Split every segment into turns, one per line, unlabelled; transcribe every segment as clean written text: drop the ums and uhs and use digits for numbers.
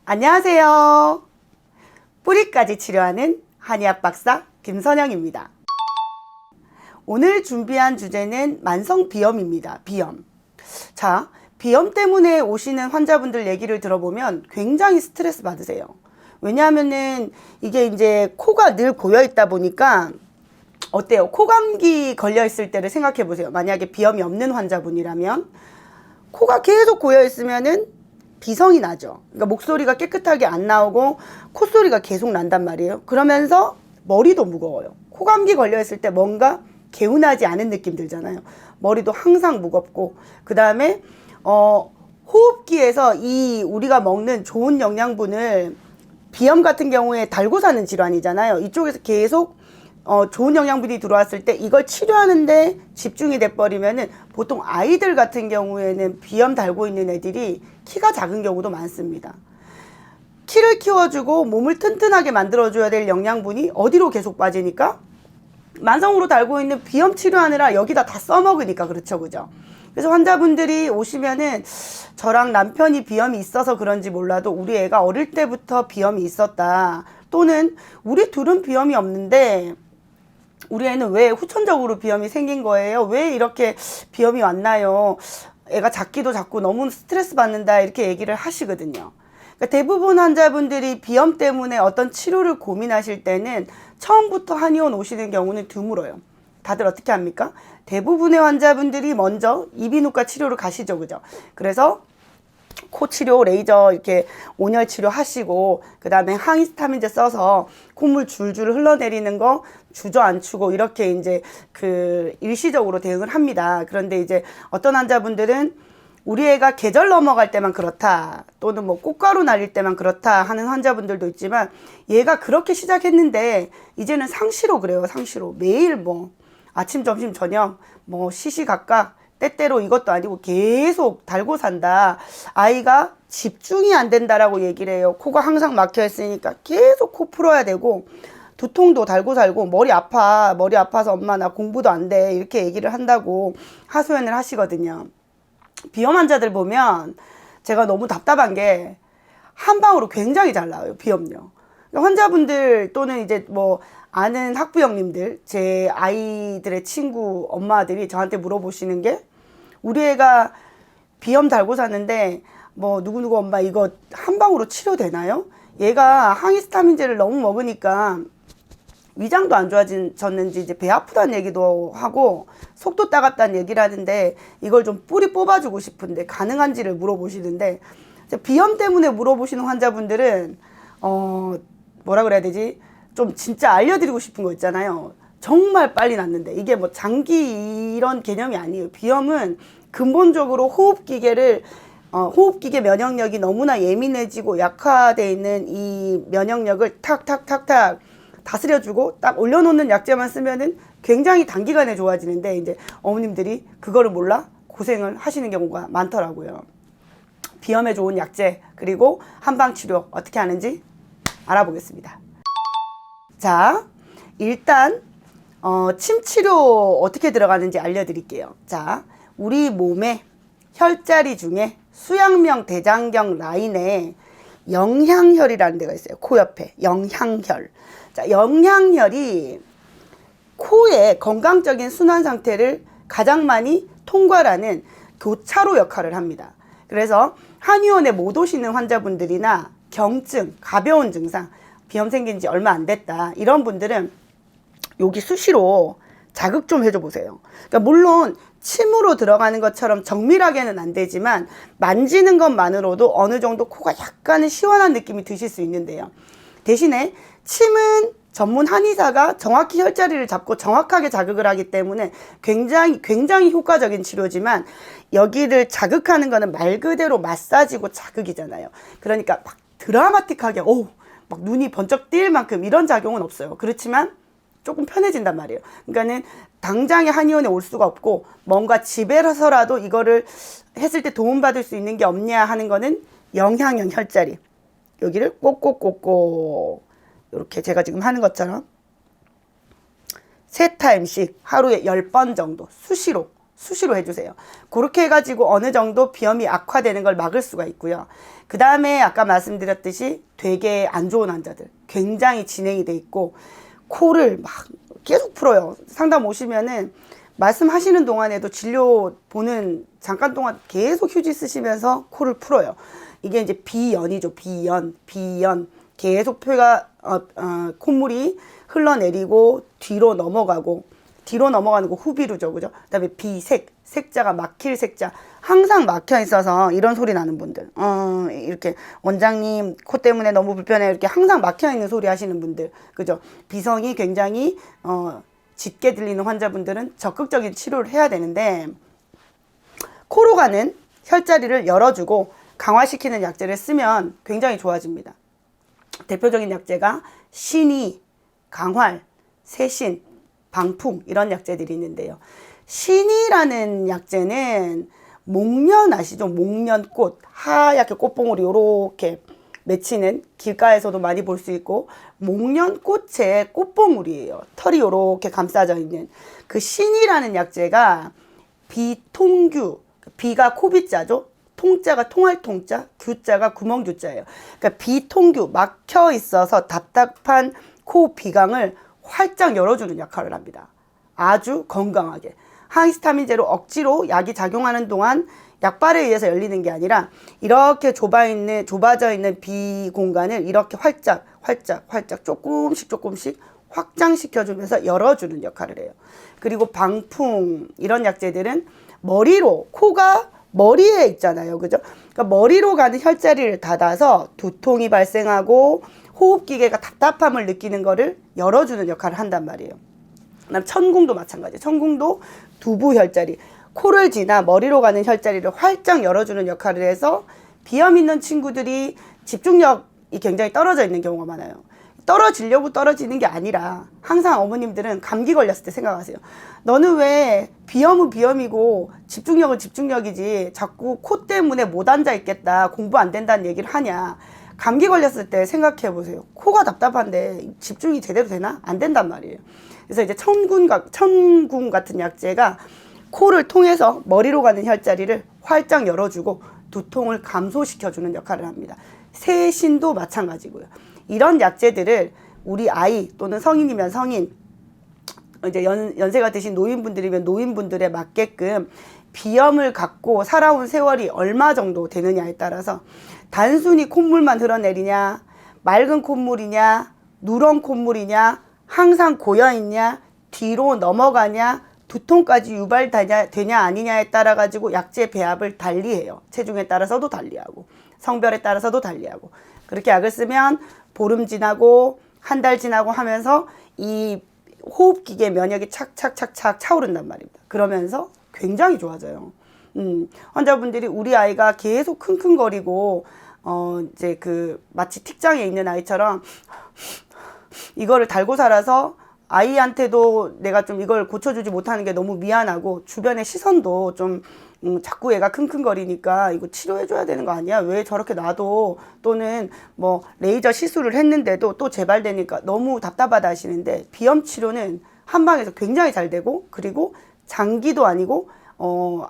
안녕하세요. 뿌리까지 치료하는 한의학 박사 김선영입니다. 오늘 준비한 주제는 만성비염입니다. 비염. 자, 비염 때문에 오시는 환자분들 얘기를 들어보면 굉장히 스트레스 받으세요. 왜냐하면은 이게 이제 코가 늘 고여 있다 보니까 어때요? 코감기 걸려 있을 때를 생각해 보세요. 만약에 비염이 없는 환자분이라면 코가 계속 고여 있으면은 비성이 나죠. 그러니까 목소리가 깨끗하게 안 나오고 콧소리가 계속 난단 말이에요. 그러면서 머리도 무거워요. 코감기 걸려 있을 때 뭔가 개운하지 않은 느낌 들잖아요. 머리도 항상 무겁고, 그 다음에 호흡기에서 이 우리가 먹는 좋은 영양분을, 비염 같은 경우에 달고 사는 질환이잖아요. 이쪽에서 계속 좋은 영양분이 들어왔을 때 이걸 치료하는데 집중이 돼버리면은, 보통 아이들 같은 경우에는 비염 달고 있는 애들이 키가 작은 경우도 많습니다. 키를 키워주고 몸을 튼튼하게 만들어줘야 될 영양분이 어디로 계속 빠지니까? 만성으로 달고 있는 비염 치료하느라 여기다 다 써먹으니까. 그렇죠, 그죠? 그래서 환자분들이 오시면은, 저랑 남편이 비염이 있어서 그런지 몰라도 우리 애가 어릴 때부터 비염이 있었다, 또는 우리 둘은 비염이 없는데 우리 애는 왜 후천적으로 비염이 생긴 거예요? 왜 이렇게 비염이 왔나요? 애가 작기도 작고 너무 스트레스 받는다, 이렇게 얘기를 하시거든요. 그러니까 대부분 환자분들이 비염 때문에 어떤 치료를 고민하실 때는 처음부터 한의원 오시는 경우는 드물어요. 다들 어떻게 합니까? 대부분의 환자분들이 먼저 이비인후과 치료를 가시죠, 그죠? 그래서 코 치료, 레이저 이렇게 온열 치료 하시고, 그 다음에 항히스타민제 써서 콧물 줄줄 흘러내리는 거 주저앉히고, 이렇게 이제 일시적으로 대응을 합니다. 그런데 이제 어떤 환자분들은 우리 애가 계절 넘어갈 때만 그렇다, 또는 뭐 꽃가루 날릴 때만 그렇다 하는 환자분들도 있지만, 얘가 그렇게 시작했는데 이제는 상시로 그래요. 상시로 매일 뭐 아침 점심 저녁 뭐 시시각각 때때로 이것도 아니고 계속 달고 산다. 아이가 집중이 안 된다라고 얘기를 해요. 코가 항상 막혀 있으니까 계속 코 풀어야 되고, 두통도 달고 살고, 머리 아파서 엄마 나 공부도 안 돼, 이렇게 얘기를 한다고 하소연을 하시거든요. 비염 환자들 보면 제가 너무 답답한 게, 한방으로 굉장히 잘 나와요, 비염요. 환자분들 또는 이제 뭐 아는 학부형님들, 제 아이들의 친구 엄마들이 저한테 물어보시는 게, 우리 애가 비염 달고 사는데 뭐 누구누구 엄마 이거 한방으로 치료되나요? 얘가 항히스타민제를 너무 먹으니까 위장도 안 좋아졌는지 이제 배 아프다는 얘기도 하고 속도 따갑다는 얘기를 하는데, 이걸 좀 뿌리 뽑아주고 싶은데 가능한지를 물어보시는데, 비염 때문에 물어보시는 환자분들은 뭐라 그래야 되지? 좀 진짜 알려드리고 싶은 거 있잖아요. 정말 빨리 낫는데, 이게 뭐 장기 이런 개념이 아니에요. 비염은 근본적으로 호흡기계 면역력이 너무나 예민해지고 약화되어 있는 이 면역력을 탁탁탁탁 다스려주고 딱 올려놓는 약제만 쓰면은 굉장히 단기간에 좋아지는데, 이제 어머님들이 그거를 몰라 고생을 하시는 경우가 많더라고요. 비염에 좋은 약제, 그리고 한방치료 어떻게 하는지 알아보겠습니다. 자, 일단 침 치료 어떻게 들어가는지 알려드릴게요. 자, 우리 몸의 혈자리 중에 수양명 대장경 라인에 영향혈이라는 데가 있어요. 코 옆에 영향혈. 자, 영향혈이 코의 건강적인 순환 상태를 가장 많이 통과하는 교차로 역할을 합니다. 그래서 한의원에 못 오시는 환자분들이나 경증, 가벼운 증상, 비염 생긴 지 얼마 안 됐다, 이런 분들은 여기 수시로 자극 좀 해줘 보세요. 그러니까 물론 침으로 들어가는 것처럼 정밀하게는 안 되지만 만지는 것만으로도 어느 정도 코가 약간은 시원한 느낌이 드실 수 있는데요. 대신에 침은 전문 한의사가 정확히 혈자리를 잡고 정확하게 자극을 하기 때문에 굉장히 효과적인 치료지만, 여기를 자극하는 거는 말 그대로 마사지고 자극이잖아요. 그러니까 막 드라마틱하게 막 눈이 번쩍 뜰 만큼 이런 작용은 없어요. 그렇지만 조금 편해진단 말이에요. 그러니까는 당장에 한의원에 올 수가 없고, 뭔가 집에서라도 이거를 했을 때 도움받을 수 있는 게 없냐 하는 거는 영향형 혈자리, 여기를 꼭꼭꼭꼭 이렇게 제가 지금 하는 것처럼 3타임씩 하루에 10번 정도 수시로 수시로 해주세요. 그렇게 해가지고 어느 정도 비염이 악화되는 걸 막을 수가 있고요. 그 다음에 아까 말씀드렸듯이 되게 안 좋은 환자들 굉장히 진행이 돼 있고 코를 막 계속 풀어요. 상담 오시면은 말씀하시는 동안에도 진료 보는 잠깐 동안 계속 휴지 쓰시면서 코를 풀어요. 이게 이제 비연이죠. 비연. 계속 폐가 콧물이 흘러내리고 뒤로 넘어가는 거 후비루죠. 그죠? 그다음에 색자가 막힐 색자. 항상 막혀 있어서 이런 소리 나는 분들. 이렇게 원장님 코 때문에 너무 불편해. 이렇게 항상 막혀 있는 소리 하시는 분들. 그죠? 비성이 굉장히 짙게 들리는 환자분들은 적극적인 치료를 해야 되는데 코로 가는 혈자리를 열어주고 강화시키는 약제를 쓰면 굉장히 좋아집니다. 대표적인 약제가 신이, 강활, 세신, 방풍 이런 약제들이 있는데요. 신이라는 약제는 목련 아시죠? 목련꽃, 하얗게 꽃봉오리 요렇게 맺히는 길가에서도 많이 볼 수 있고 목련꽃의 꽃봉오리예요. 털이 요렇게 감싸져 있는 그 신이라는 약제가 비통규, 비가 코비자죠. 통자가 통할 통자, 규자가 구멍 규자예요. 그러니까 비통규 막혀 있어서 답답한 코 비강을 활짝 열어주는 역할을 합니다. 아주 건강하게. 항히스타민제로 억지로 약이 작용하는 동안 약발에 의해서 열리는 게 아니라 이렇게 좁아져 있는 비 공간을 이렇게 활짝 조금씩 확장시켜주면서 열어주는 역할을 해요. 그리고 방풍 이런 약제들은 코가 머리에 있잖아요. 그죠? 그러니까 머리로 가는 혈자리를 닫아서 두통이 발생하고 호흡기계가 답답함을 느끼는 거를 열어주는 역할을 한단 말이에요. 그다음 천궁도 마찬가지예요. 천궁도 두부 혈자리, 코를 지나 머리로 가는 혈자리를 활짝 열어주는 역할을 해서 비염 있는 친구들이 집중력이 굉장히 떨어져 있는 경우가 많아요. 떨어지려고 떨어지는 게 아니라 항상 어머님들은 감기 걸렸을 때 생각하세요. 너는 왜 비염은 비염이고 집중력은 집중력이지 자꾸 코 때문에 못 앉아 있겠다, 공부 안 된다는 얘기를 하냐. 감기 걸렸을 때 생각해 보세요. 코가 답답한데 집중이 제대로 되나? 안 된단 말이에요. 그래서 이제 천궁 같은 약제가 코를 통해서 머리로 가는 혈자리를 활짝 열어주고 두통을 감소시켜주는 역할을 합니다. 세신도 마찬가지고요. 이런 약제들을 우리 아이 또는 성인이면 성인, 이제 연세가 드신 노인분들이면 노인분들에 맞게끔 비염을 갖고 살아온 세월이 얼마 정도 되느냐에 따라서 단순히 콧물만 흘러내리냐, 맑은 콧물이냐, 누런 콧물이냐, 항상 고여있냐, 뒤로 넘어가냐, 두통까지 유발되냐 아니냐에 따라 가지고 약제 배합을 달리해요. 체중에 따라서도 달리하고 성별에 따라서도 달리하고. 그렇게 약을 쓰면 보름 지나고 한 달 지나고 하면서 이 호흡기계 면역이 착착착착 차오른단 말입니다. 그러면서 굉장히 좋아져요. 환자분들이 우리 아이가 계속 킁킁거리고 이제 마치 틱장에 있는 아이처럼 이거를 달고 살아서 아이한테도 내가 좀 이걸 고쳐주지 못하는 게 너무 미안하고 주변의 시선도 좀 자꾸 얘가 킁킁거리니까 이거 치료해줘야 되는 거 아니야? 왜 저렇게 놔도, 또는 뭐 레이저 시술을 했는데도 또 재발되니까 너무 답답하다 하시는데, 비염 치료는 한방에서 굉장히 잘 되고, 그리고 장기도 아니고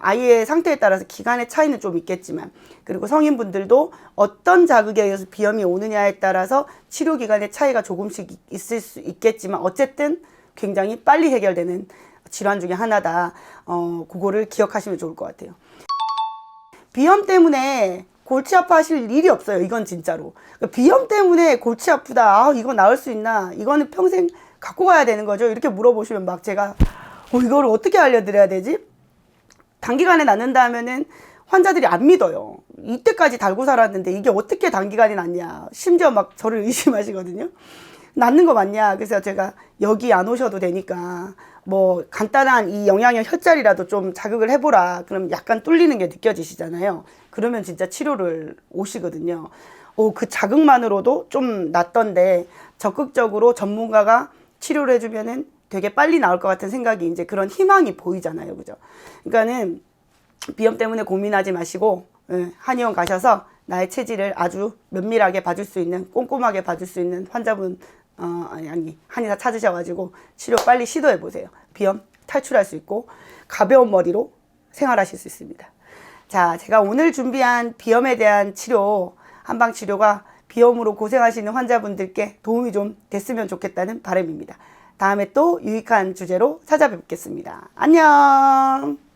아이의 상태에 따라서 기간의 차이는 좀 있겠지만, 그리고 성인분들도 어떤 자극에 의해서 비염이 오느냐에 따라서 치료 기간의 차이가 조금씩 있을 수 있겠지만 어쨌든 굉장히 빨리 해결되는 질환 중에 하나다. 그거를 기억하시면 좋을 것 같아요. 비염 때문에 골치 아파하실 일이 없어요. 이건 진짜로. 그러니까 비염 때문에 골치 아프다, 이거 나을 수 있나, 이거는 평생 갖고 가야 되는 거죠, 이렇게 물어보시면 막 제가 이거를 어떻게 알려드려야 되지? 단기간에 낫는다 하면은 환자들이 안 믿어요. 이때까지 달고 살았는데 이게 어떻게 단기간에 낫냐. 심지어 막 저를 의심하시거든요. 낫는 거 맞냐. 그래서 제가 여기 안 오셔도 되니까 뭐 간단한 이 영양형 혈자리라도 좀 자극을 해보라. 그럼 약간 뚫리는 게 느껴지시잖아요. 그러면 진짜 치료를 오시거든요. 그 자극만으로도 좀 낫던데 적극적으로 전문가가 치료를 해주면은 되게 빨리 나올 것 같은 생각이, 이제 그런 희망이 보이잖아요. 그죠? 그러니까는 비염 때문에 고민하지 마시고 한의원 가셔서 나의 체질을 아주 면밀하게 봐줄 수 있는, 꼼꼼하게 봐줄 수 있는 환자분, 한의사 찾으셔가지고 치료 빨리 시도해 보세요. 비염 탈출할 수 있고 가벼운 머리로 생활하실 수 있습니다. 자, 제가 오늘 준비한 비염에 대한 치료, 한방 치료가 비염으로 고생하시는 환자분들께 도움이 좀 됐으면 좋겠다는 바람입니다. 다음에 또 유익한 주제로 찾아뵙겠습니다. 안녕!